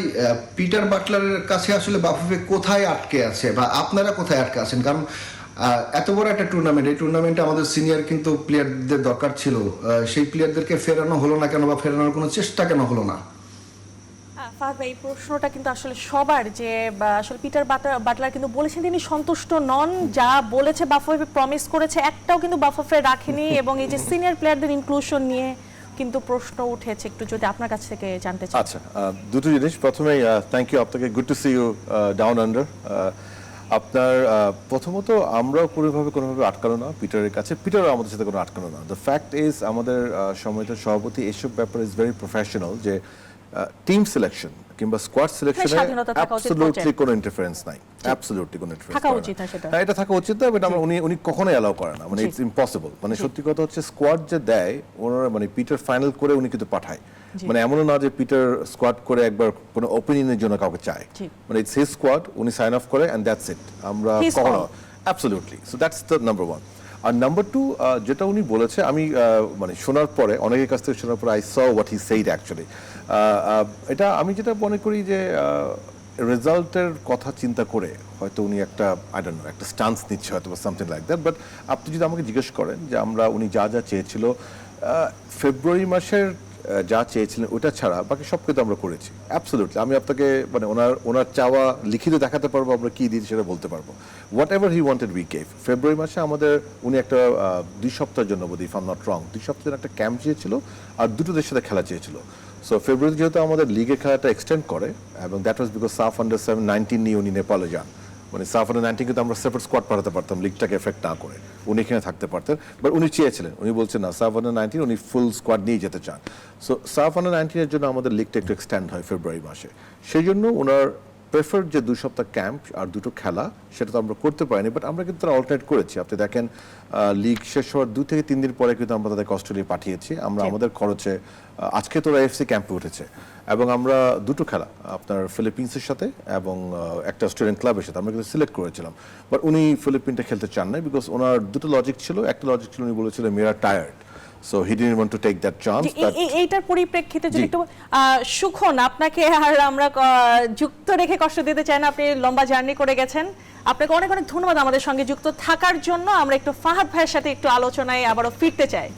পিটার বাটলারের কাছে আসলে বাফুফে কোথায় আটকে আছে বা আপনারা কোথায় আটকে আছেন? কারণ এত বড় একটা টুর্নামেন্ট, এই টুর্নামেন্টে আমাদের সিনিয়র কিন্তু প্লেয়ারদের দরকার ছিল, সেই প্লেয়ারদেরকে ফেরানো হলো না কেন বা ফেরানোর কোনো চেষ্টা কেন হলো না? ফাহাদ ভাই, এই প্রশ্নটা কিন্তু আসলে সবার, যে আসলে পিটার বাটলার কিন্তু বলেছেন তিনি সন্তুষ্ট নন, যা বলেছে বাফুফে প্রমিস করেছে একটাও কিন্তু বাফুফে রাখেনি এবং এই যে সিনিয়র প্লেয়ারদের ইনক্লুশন নিয়ে কিন্তু প্রশ্ন উঠেছে, একটু যদি আপনার কাছ থেকে জানতে চাই। আচ্ছা, দুটো জিনিস। প্রথমে থ্যাংক ইউ আপনাকে, good to see you down under. আপনার প্রথমত আমরাও কোনোভাবে আটকানো না পিটারের কাছে, পিটারও আমাদের সাথে কোনো আটকানো না। দ্য ফ্যাক্ট ইজ আমাদের সম্মানিত সভাপতি এসব ব্যাপারে ইজ ভেরি প্রফেশনাল, যে টিম সিলেকশন কিংবা স্কোয়াড সিলেকশনে অ্যাবসলিউটলি কোনো ইন্টারফারেন্স নাই, অ্যাবসলিউটলি কোনো ইন্টারফারেন্স না, এটা থাকা উচিত না, বাট উনি কখনোই অ্যালাউ করে না, মানে ইটস ইম্পসিবল। মানে সত্যি কথা হচ্ছে স্কোয়াড যে দেয় ওনারা, মানে পিটার ফাইনাল করে উনি কিন্তু পাঠায়, মানে এমনও না যে পিটার স্কোয়াড করে একবার কোনো ওপিনিয়নের জন্য কাউকে চায়, মানে ইটস হিজ স্কোয়াড, উনি সাইন অফ করে এন্ড দ্যাটস ইট। আমরা কখনো absolutely, so that's the number one. আর নাম্বার টু, যেটা উনি বলেছে আমি মানে শোনার পরে, অনেকের কাছ থেকে শোনার পরে I saw what he said actually. এটা আমি যেটা মনে করি যে রেজাল্টের কথা চিন্তা করে হয়তো উনি একটা আই ডোন্ট নো একটা স্টান্স নিচ্ছে হয়তো বা সামথিং লাইক দ্যাট। বাট আপনি যদি আমাকে জিজ্ঞেস করেন যে উনি যা চেয়েছিল ফেব্রুয়ারি মাসের যা চেয়েছিলেন ওটা ছাড়া বাকি সব কিছু আমরা করেছি অ্যাবসলিউটলি। আমি আপনাকে মানে ওনার চাওয়া লিখিত দেখাতে পারবো, আমরা কি দিয়েছি সেটা বলতে পারবো। Whatever he wanted we gave. February মাসে আমাদের উনি একটা 2 সপ্তাহের জন্য বোধ if I am not wrong 2 সপ্তাহের একটা ক্যাম্প চেয়েছিল আর দুটো দেশের সাথে খেলা চেয়েছিল। সো ফেব্রুয়ারি যেহেতু আমাদের লিগের খেলাটা এক্সটেন্ড করে এবং দ্যাট ওয়াজ বিকজ সাফ আন্ডার-17 নিয়ে উনি নেপালে যান, মানে সাফ আন্ডার-19 কিন্তু আমরা সেপারেট স্কোয়াড পাঠাতে পারতাম লিগটাকে এফেক্ট না করে, উনি এখানে থাকতে পারতেন। বাট উনি চেয়েছিলেন, উনি বলছেন না সাফ আন্ডার-19 উনি ফুল স্কোয়াড নিয়ে যেতে চান। সো সাফ আন্ডার-19 এর জন্য আমাদের লিগটা একটু এক্সটেন্ড হয় ফেব্রুয়ারি মাসে, সেই জন্য ওনার প্রেফার্ড যে 2 সপ্তাহ ক্যাম্প আর 2টো খেলা সেটা তো আমরা করতে পারিনি, বাট আমরা কিন্তু তারা অল্টারনেট করেছি। আপনি দেখেন লিগ শেষ হওয়ার 2 থেকে 3 দিন পরে কিন্তু আমরা তাদেরকে অস্ট্রেলিয়া পাঠিয়েছি, আমরা আমাদের খরচে। আজকে তোরা এফসি ক্যাম্পে উঠেছে এবং আমরা 2টো খেলা আপনার ফিলিপিন্সের সাথে এবং একটা অস্ট্রেলিয়ান ক্লাবের সাথে আমরা কিন্তু সিলেক্ট করেছিলাম। বাট উনি ফিলিপিনটা খেলতে চান না, বিকজ ওনার 2টো লজিক ছিল। একটা লজিক ছিল উনি বলেছিলেন মেরা tired, so he didn't want to take that chance. এইটার পরিপ্রেক্ষিতে যদি একটু সুখন, আপনাকে আর আমরা যুক্ত রেখে কষ্ট দিতে চাই না, আপনি লম্বা জার্নি করে গেছেন, আপনাকে অনেক অনেক ধন্যবাদ আমাদের সঙ্গে যুক্ত থাকার জন্য। আমরা একটু ফাহাদ ভাইয়ের সাথে একটু আলোচনায় আবারও ফিরতে চাই।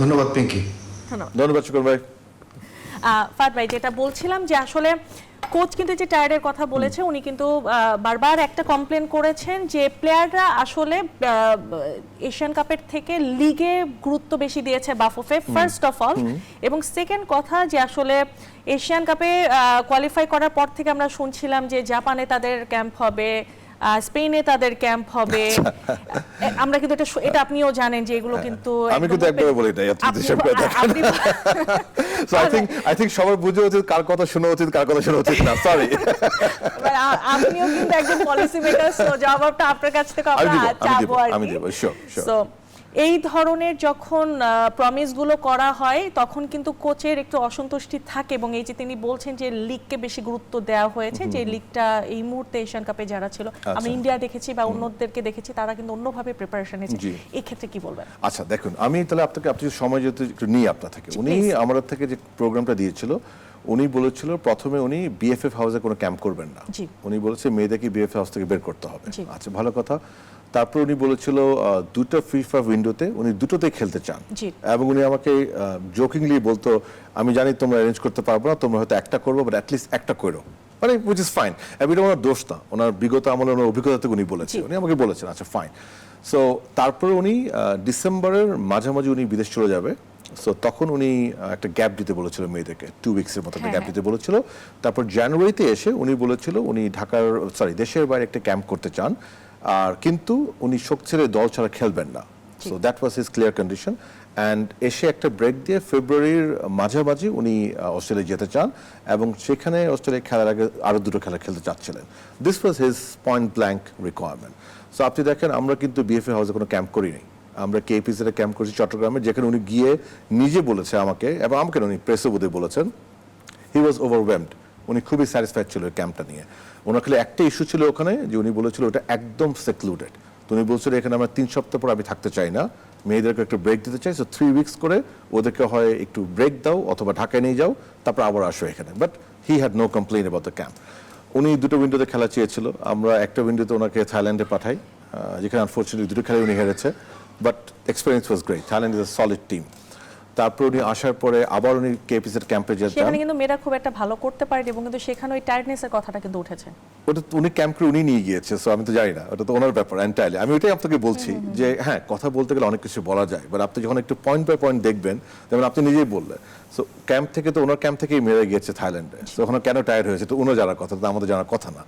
ধন্যবাদ পিঙ্কি। ধন্যবাদ শুকর ভাই। ফাদ ভাই, যেটা বলছিলাম যে আসলে কোচ কিন্তু যে টায়ার্ডের কথা বলেছে, উনি কিন্তু বারবার একটা কমপ্লেন করেছেন যে প্লেয়াররা আসলে এশিয়ান কাপের থেকে লিগে গুরুত্ব বেশি দিয়েছে বাফুফে, ফার্স্ট অফ অল। এবং সেকেন্ড কথা যে আসলে এশিয়ান কাপে কোয়ালিফাই করার পর থেকে আমরা শুনছিলাম যে জাপানে তাদের ক্যাম্প হবে, স্পেনে তাদের ক্যাম্প হবে। আমরা কিন্তু এটা আপনিও জানেন যে এগুলো কিন্তু আমি কিন্তু একবারে বলি নাই, আপনি হিসাব করে দেখেন। সো আই থিংক সবার বুঝে উচিত কার কথা শোনা উচিত, কার কথা শোনা উচিত না। সরি, আপনিও কিন্তু একজন পলিসি মেকার, সো জবাবটা আপনার কাছ থেকে আমরা চাবো আর আমি দেব, শিওর। সো এই ধরনের যখন প্রমিসগুলো করা হয় তখন কিন্তু কোচের একটু অসন্তুষ্টি থাকে, এবং এই যে তিনি বলছেন যে লিগকে বেশি গুরুত্ব দেওয়া হয়েছে, যে লিগটা এই মুহূর্তে এশিয়ান কাপে যারা ছিল, আমি ইন্ডিয়া দেখেছি বা অন্যদেরকে দেখেছি, তারা কিন্তু অন্যভাবে প্রিপারেশন নিয়েছে। এই ক্ষেত্রে কি বলবেন? আচ্ছা দেখুন, আমি তাহলে আপনি সময় যেহেতু একটু নিই আপনার থেকে, উনি আমাদের থেকে যে প্রোগ্রামটা দিয়েছিল, উনি বলেছিল প্রথমে উনি বিএফএফ হাউসে কোনো ক্যাম্প করবেন না। উনি বলেছে মেয়েদেরকে বিএফএফ হাউস থেকে বের করতে হবে। আচ্ছা, ভালো কথা। তারপর উনি বলেছিল দুটো ফিফা উইন্ডোতে উনি দুটোতেই খেলতে চান, এবং উনি আমাকে জোকিংলি বলতো, আমি জানি তোমরা অ্যারেঞ্জ করতে পারবো না, তোমরা হয়তো একটা করবো, বাট অ্যাটলিস্ট একটা করো, মানে উইচ ইজ ফাইন। এটা ওনার দোষ না, ওনার বিগত আমলে ওনার অভিজ্ঞতা থেকে উনি বলেছেন, উনি আমাকে বলেছেন আচ্ছা ফাইন। সো তারপরে উনি ডিসেম্বরের মাঝামাঝি উনি বিদেশ চলে যাবে। সো তখন উনি একটা গ্যাপ দিতে বলেছিল মেয়েদেরকে, 2 উইকসের মতো একটা গ্যাপ দিতে বলেছিল। তারপর জানুয়ারিতে এসে উনি বলেছিল উনি দেশের বাইরে একটা ক্যাম্প করতে চান, আর কিন্তু উনি শোক ছেড়ে দল ছাড়া খেলবেন না। So that was his clear condition. And এসে একটা ব্রেক দিয়ে ফেব্রুয়ারির মাঝামাঝি উনি অস্ট্রেলিয়া যেতে চান, এবং সেখানে অস্ট্রেলিয়া খেলার আগে আরও দুটো খেলা খেলতে চাচ্ছিলেন। This was his point blank requirement. So আপনি দেখেন, আমরা কিন্তু বিএফএ হাউসে কোনো ক্যাম্প করিনি, আমরা কেপিসিতে ক্যাম্প করেছি চট্টগ্রামে, যেখানে উনি গিয়ে নিজে বলেছে আমাকে, এবং আমাকে উনি প্রেসে বোধে বলেছেন, হি ওয়াজ ওভারওয়েলমড। উনি খুবই স্যাটিসফাইড ছিল ওই ক্যাম্পটা নিয়ে। ওনার খালি একটা ইস্যু ছিল ওখানে, যে উনি বলেছিল ওটা একদম সেক্লুডেড। তো উনি বলছিল এখানে আমরা 3 সপ্তাহ পর আমি থাকতে চাই না, মেয়েদেরকে একটু ব্রেক দিতে চাই। সো 3 উইকস করে ওদেরকে হয় একটু ব্রেক দাও, অথবা ঢাকায় নিয়ে যাও, তারপর আবার আসো এখানে। But he had no complain about the camp. উনি দুটো উইন্ডোতে খেলা চেয়েছিল, আমরা একটা উইন্ডোতে ওনাকে থাইল্যান্ডে পাঠাই, যেখানে আনফর্চুনেটলি দুটো খেলায় উনি হেরেছে, but experience was great. Thailand is a solid team. তারপর উনি আসার পরে আবার উনি কেপিসির ক্যাম্পে যেতেন, সেখানে কিন্তু মেয়েরা খুব একটা ভালো করতে পারেনি, এবং কিন্তু সেখানে ওই টায়ার্ডনেসের কথাটা কিন্তু উঠেছে। ওটা উনি ক্যাম্পে উনি নিয়ে গিয়েছে, সো আমি তো জানি না, ওটা তো ওনার ব্যাপার এন্টায়ারলি। আমি ওইটাই আপনাকে বলছি যে হ্যাঁ, কথা বলতে গেলে অনেক কিছু বলা যায়, বাট আপনি যখন একটু পয়েন্ট বাই পয়েন্ট দেখবেন, যেমন আপনি নিজেই বললেন, সো ক্যাম্প থেকে তো ওনার ক্যাম্প থেকেই মেরে গিয়েছে থাইল্যান্ডে। সো ওখানে কেন টায়ার্ড হয়েছে তো উনি জানার কথা, তো আমাদের জানার কথা না।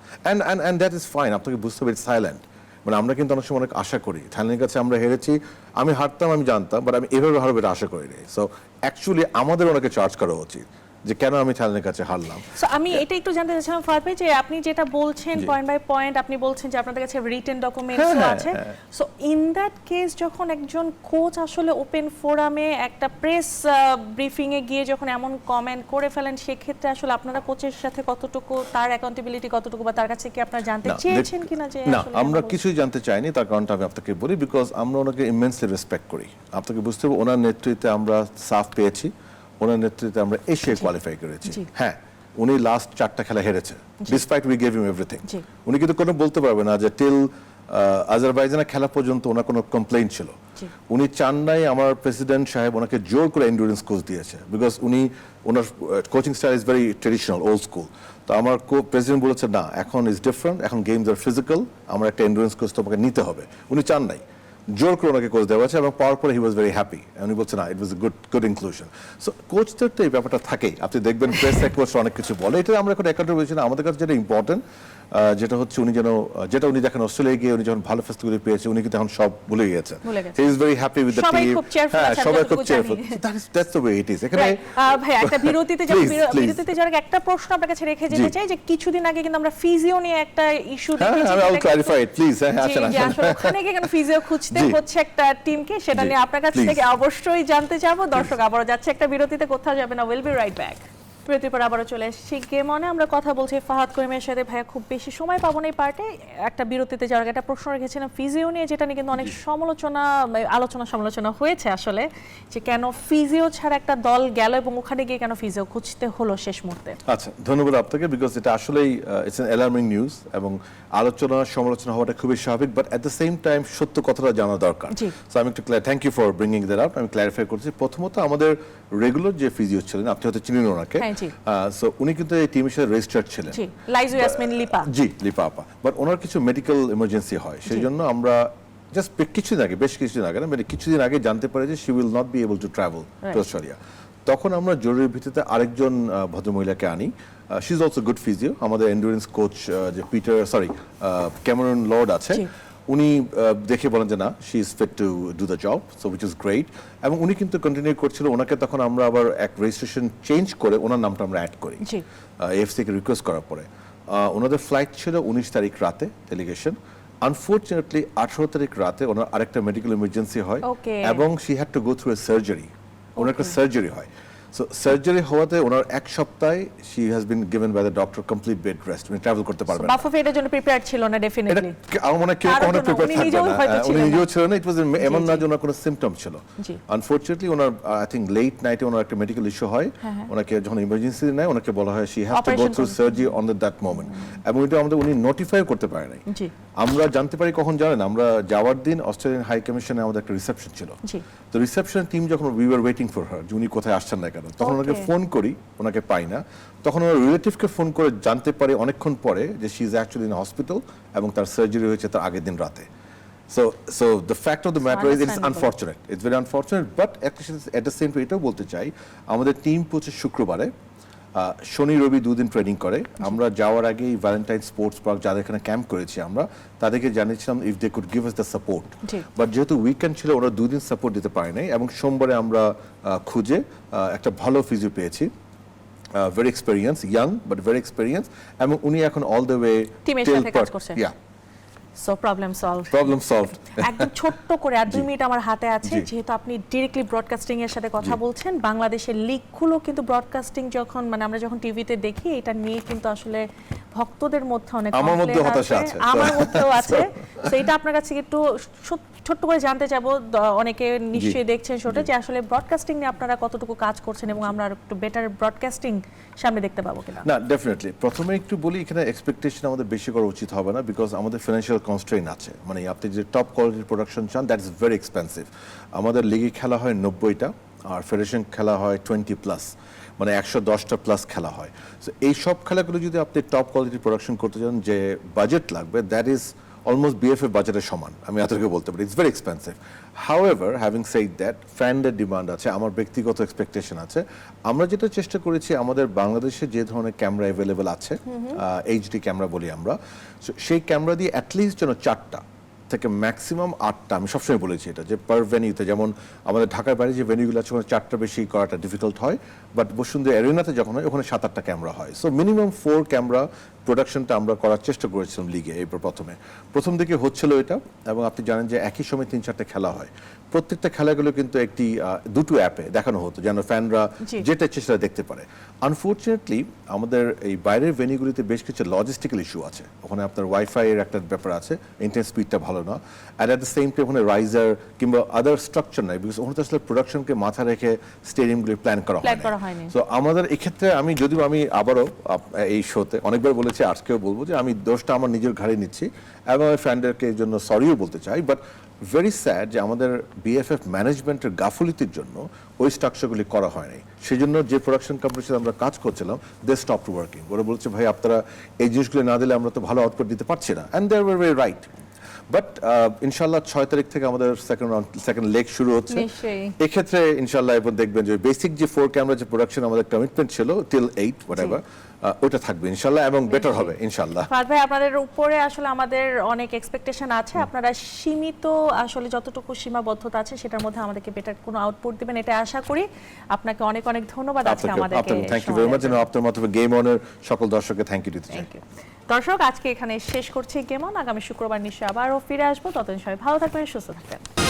And that is fine. আপনাকে বুঝতে হবে ইটস থাইল্যান্ড। মানে আমরা কিন্তু অনেক সময় অনেক আশা করি, থাইল্যান্ডের কাছে আমরা হেরেছি, আমি হারতাম আমি জানতাম, বাট আমি এভাবে হারবো এটা আশা করিনি। সো অ্যাকচুয়ালি আমাদের ওনাকে চার্জ করা উচিত যে কেন আমি থাইল্যান্ডের কাছে হারলাম। সো আমি এটা একটু জানতে চাচ্ছিলাম ফাহাদ ভাই, যে আপনি যেটা বলছেন পয়েন্ট বাই পয়েন্ট, আপনি বলছেন যে আপনাদের কাছে রিটেন ডকুমেন্টস আছে। সো ইন দ্যাট কেস যখন একজন কোচ আসলে ওপেন ফোরামে একটা প্রেস ব্রিফিং এ গিয়ে যখন এমন কমেন্ট করে ফেলেন, সেক্ষেত্রে আসলে আপনারা কোচের সাথে কতটুকু তার অ্যাকাউন্টেবিলিটি কতটুকু, বা তার কাছে কি আপনারা জানতে চেয়েছেন কিনা? যে না, আমরা কিছুই জানতে চাইনি। তার কারণটা আমি আপনাকে বলি, বিকজ আমরা ওনাকে ইমেন্সলি রেসপেক্ট করি। আপনাকে বুঝতে হবে ওনার নেতৃত্বে আমরা সাফ পেয়েছি, ওনার নেতৃত্বে আমরা এশিয়া কোয়ালিফাই করেছি। হ্যাঁ, উনি লাস্ট 4টা খেলা হেরেছে, despite we gave him everything. উনি কিন্তু কোনো বলতে পারবে না যে টিল আজারবাইজানের খেলা পর্যন্ত ওনার কোনো কমপ্লেইন ছিল। উনি চান নাই, আমার প্রেসিডেন্ট সাহেব ওনাকে জোর করে এন্ডুরেন্স কোচ দিয়েছে, because owner coaching style is very traditional, old school. তো আমার প্রেসিডেন্ট বলেছে না, এখন ইজ ডিফারেন্ট, এখন গেমস আর ফিজিক্যাল, আমার একটা এন্ডুরেন্স কোচ তোমাকে নিতে হবে। উনি চান নাই, জোর করে ওনাকে কোচ দেওয়া হয়েছে, এবং পাওয়ার পরে হি ওয়াজ ভেরি হ্যাপি। উনি বলছে না, ইট ওয়াজ এ গুড ইনক্লুশন। সো কোচদের তো এই ব্যাপারটা থাকেই, আপনি দেখবেন প্রেস কোচ অনেক কিছু বলে, এটা আমরা এখন অ্যাকাউন্টে বলছি না। আমাদের কাছে যেটা ইম্পর্টেন্ট, যেটা হচ্ছে উনি যেটা উনি দেখেন অস্ট্রেলিয়া গিয়ে উনি যখন ভালো ফেস্টিভ্যাল পেয়েছে, উনি কিন্তু এখন সব ভুলে গিয়েছেন। He is very happy with the team. হ্যাঁ, সবাই খুব cheerful. That's the way it is. এখানে ভাই একটা বিরতিতে যাওয়ার একটা প্রশ্ন আপনার কাছে রেখে যেতে চাই, যে কিছুদিন আগে কিন্তু আমরা ফিজিও নিয়ে একটা ইস্যু দেখেছি। I will clarify it please. হ্যাঁ, আসেন। আসলে ওখানে গিয়ে কেন ফিজিও খুঁজতে হচ্ছে একটা টিমকে, সেটা নিয়ে আপনার কাছ থেকে অবশ্যই জানতে চাবো। দর্শক আবারও যাচ্ছে একটা বিরতিতে, কোথাও যাবে না, উইল বি রাইট ব্যাক। বিরতির পর আবারও চলে এসেছি গেম অনে। আমরা কথা বলছি ফাহাদ করিমের সাথে। ভাইয়া খুব বেশি সময় পাবো না এই পার্টে। একটা বিরতিতে যাওয়ার আগে একটা প্রশ্ন রেখেছিলাম ফিজিও নিয়ে, যেটা নিয়ে কিন্তু অনেক আলোচনা সমালোচনা হয়েছে আসলে, যে কেন ফিজিও ছাড়া একটা দল গেল এবং ওখানে গিয়ে কেন ফিজিও খুঁজতে হলো শেষ মুহূর্তে। আচ্ছা, ধন্যবাদ আপনাকে, বিকজ এটা আসলেই ইটস অ্যান অ্যালার্মিং নিউজ এবং আলোচনা সমালোচনা হওয়াটা খুবই স্বাভাবিক, but at the same time সত্য কথাটা জানা দরকার। জি। সো আমি একটু thank you for bringing that up. আমি ক্ল্যারিফাই করছি, প্রথমত আমাদের রেগুলার যে ফিজিও ছিলেন, আপনি হয়তো চিনেন ওনাকে, হ্যাঁ, জি। সো উনি কিন্তু এই টিমের সাথে রেজিস্টার্ড ছিলেন। জি, লাইজু ইয়াসমিন লিপা। জি, লিপা আপা। বাট ওনার কিছু মেডিকেল ইমার্জেন্সি হয়, সেই জন্য আমরা জাস্ট বেশ কিছুদিন আগে না, মানে কিছুদিন আগে জানতে পারি যে she will not be able to travel to Australia. তখন আমরা জরুরি ভিত্তিতে আরেকজন ভদ্রমহিলাকে আনি। She is also good physio. আমাদের এন্ডুরেন্স কোচ যে ক্যামেরন লর্ড আছে, উনি দেখে বলেন যে না, she is fit to do the job, so which is great. এবং উনি কিন্তু কন্টিনিউ করছিল। ওনাকে তখন আমরা আবার এক রেজিস্ট্রেশন চেঞ্জ করে ওনার নামটা আমরা অ্যাড করি এএফসি কে রিকোয়েস্ট করার পরে। ওনাদের ফ্লাইট ছিল 19 তারিখ রাতে, ডেলিগেশন। আনফর্চুনেটলি 18 তারিখ রাতে ওনার আরেকটা মেডিকেল ইমার্জেন্সি হয় এবং she had to go through a surgery. ওনার একটা সার্জারি হয়। সো সার্জারি হওয়াতে ওনার এক সপ্তাহে she has been given by the doctor complete bed rest. উনি ট্রাভেল করতে পারবেন না। বাফুফে এর জন্য প্রিপেয়ার ছিল না ডেফিনেটলি। আমার মনে হয় কেউ কখনো প্রিপেয়ার উনি থাকবে নিজেও না। হয়তো উনি ছিলেন নিজেও ছিলেন না। ইট ওয়াজ এমন জি, না জি। যে ওনার কোনো সিম্পটম ছিল। জি। আনফর্চুনেটলি ওনার আই থিঙ্ক লেট নাইটে ওনার একটা মেডিকেল ইস্যু হয়। ওনাকে যখন ইমার্জেন্সি নেয়, ওনাকে বলা হয় she have to go Operation through করতে। Surgery on that moment. এবং এটা আমাদের উনি নোটিফাই করতে পারে নাই। জি। আমরা জানতে পারি কখন জানেন? আমরা যাওয়ার দিন অস্ট্রেলিয়ান হাই কমিশনে আমাদের একটা রিসেপশন ছিল। জি। তো রিসেপশন টিম যখন we were waiting for her, যে উনি কোথায় আসছেন না কেন, তখন ওনাকে ফোন করি, ওনাকে পাই না। তখন ওনার রিলেটিভকে ফোন করে জানতে পারি অনেকক্ষণ পরে যে she is actually in hospital এবং তার সার্জারি হয়েছে তার আগের দিন রাতে। So the fact of the matter is it's unfortunate. It's very unfortunate, but at the same time এটাও বলতে চাই, আমাদের টিম পৌঁছে শুক্রবারে, শনি রবি দুদিন ট্রেনিং করে। আমরা যাওয়ার আগে ভ্যালেন্টাইন স্পোর্টস পার্ক যাদের এখানে ক্যাম্প করেছি, আমরা তাদেরকে জানিয়েছিলাম if they could give us the support. But যেহেতু উইকেন্ড ছিল, ওরা দুদিন সাপোর্ট দিতে পারে নাই এবং সোমবারে আমরা খুঁজে একটা ভালো ফিজিও পেয়েছি। Very experience, young but very experience, এবং উনি এখন অল দ্য ওয়ে টিমের সাথে কাজ করছেন। So problem solved. একদম ছোট্ট করে আর 2 মিনিট আমার হাতে আছে, যেহেতু আপনি ডিরেক্টলি ব্রডকাস্টিং এর সাথে কথা বলছেন। বাংলাদেশের লিগগুলো কিন্তু ব্রডকাস্টিং যখন আমরা যখন টিভিতে দেখি, এটা নিয়ে কিন্তু আসলে ভক্তদের মধ্যে অনেক আমার মধ্যে হতাশা আছে, আমার মধ্যেও আছে। সো এটা আপনার কাছে একটু ছোট্ট করে জানতে চাবো, অনেকে নিশ্চয়ই দেখছেন শোটা, যে আসলে ব্রডকাস্টিং নিয়ে আপনারা কতটুকু কাজ করছেন এবং আমরা একটু বেটার ব্রডকাস্টিং সামনে দেখতে পাবো কিনা। না, ডেফিনেটলি। প্রথমে একটু বলি, এখানে এক্সপেকটেশন আমাদের বেশি করা উচিত হবে না, বিকজ আমাদের ফিনান্সিয়াল কনস্ট্রেইন আছে। মানে আপনি যে টপ কোয়ালিটির প্রোডাকশন চান, দ্যাট ইজ ভেরি এক্সপেন্সিভ। আমাদের লিগে খেলা হয় 90টা, আর ফেডারেশন খেলা হয় 20+, মানে 110টা প্লাস খেলা হয়। সো এই সব খেলাগুলো যদি আপনি টপ কোয়ালিটির প্রোডাকশন করতে চান, যে বাজেট লাগবে, দ্যাট ইজ অলমোস্ট বিএফএ বাজেটের সমান, আমি এতটুকু বলতে পারি। It's very expensive. However, having said that, ফ্যানদের ডিমান্ড আছে, আমার ব্যক্তিগত এক্সপেকটেশন আছে। আমরা যেটা চেষ্টা করেছি, আমাদের বাংলাদেশে যে ধরনের ক্যামেরা অ্যাভেলেবেল আছে, এইচডি ক্যামেরা বলি আমরা, সেই ক্যামেরা দিয়ে অ্যাটলিস্ট যেন 4টা থেকে ম্যাক্সিমাম 8টা, আমি সবসময় বলেছি এটা, যে পার ভেনিউতে, যেমন আমাদের ঢাকার বাইরে যে ভেনিউগুলো আছে, ওখানে 4টা বেশি করাটা ডিফিকাল্ট হয়, বাট বসুন্ধরা অ্যারিনাতে যখন হয়, ওখানে 7-8টা ক্যামেরা হয়। সো মিনিমাম 4 ক্যামেরা প্রোডাকশনটা আমরা করার চেষ্টা করেছিলাম লিগে। এই প্রথম দিকে হচ্ছিল এটা, এবং আপনি জানেন যে একই সময় 3-4টা খেলা হয়। প্রত্যেকটা খেলাগুলো কিন্তু দুটো অ্যাপে দেখানো হতো, যেন ফ্যানরা যেটা চেষ্টা দেখতে পারে। আনফর্চুনেটলি আমাদের এই বাইরের ভেনিউগুলিতে বেশ কিছু লজিস্টিক্যাল ইস্যু আছে। ওখানে আপনার ওয়াইফাই এর একটা ব্যাপার আছে, ইন্টারনেট স্পিডটা ভালো না, অ্যাট দ্য সেম টাইম ওখানে রাইজার কিংবা আদার স্ট্রাকচার নাই, বিকজ ওখানে তো আসলে প্রোডাকশনকে মাথা রেখে স্টেডিয়ামগুলি প্ল্যান করা হয়নি। সো আমাদের এক্ষেত্রে আমি আবারও এই শোতে অনেকবার বলেছি, আজকেও বলবো, যে আমি দোষটা আমার নিজের ঘাড়ে নিচ্ছি এবং আমি ফ্যানদেরকে এই জন্য সরিও বলতে চাই। বাট ভেরি স্যাড যে আমাদের বিএফএফ ম্যানেজমেন্টের গাফুলিতির জন্য ওই স্ট্রাকচারগুলি করা হয়নি। সেই জন্য যে প্রোডাকশন কোম্পানির সাথে আমরা কাজ করছিলাম, দে স্টপড ওয়ার্কিং। ওরা বলছে, ভাই আপনারা এই জিনিসগুলো না দিলে আমরা তো ভালো আউটপুট দিতে পারছি না, and they are very right. But ইনশাল্লাহ 6 তারিখ থেকে আমাদের সেকেন্ড লেগ শুরু হচ্ছে। এক্ষেত্রে ইনশাল্লাহ এবার দেখবেন যে বেসিক যে 4 ক্যামেরা যে প্রোডাকশন আমাদের কমিটমেন্ট ছিল টিল 8 হোয়াটএভার, ওটা থাকবে ইনশাল্লাহ, এবং বেটার হবে ইনশাল্লাহ। ফাহাদ ভাই, আপনাদের উপরে আসলে আমাদের অনেক এক্সপেকটেশন আছে। আপনারা সীমিত, আসলে যতটুকু সীমাবদ্ধতা আছে সেটার মধ্যে আমাদেরকে বেটার কোনো আউটপুট দিবেন, এটা আশা করি। আপনাকে অনেক অনেক ধন্যবাদ আজকে আমাদেরকে। থ্যাংক ইউ ভেরি মাচ, এবং আপনার মাধ্যমে গেম অনের সকল দর্শককে থ্যাংক ইউ দিতে চাই। দর্শক, আজকে এখানে শেষ করছি গেম অন। আগামী শুক্রবার নিশ্চয়ই আবারও ফিরে আসবো। ততদিন সবাই ভালো থাকবেন, সুস্থ থাকবেন।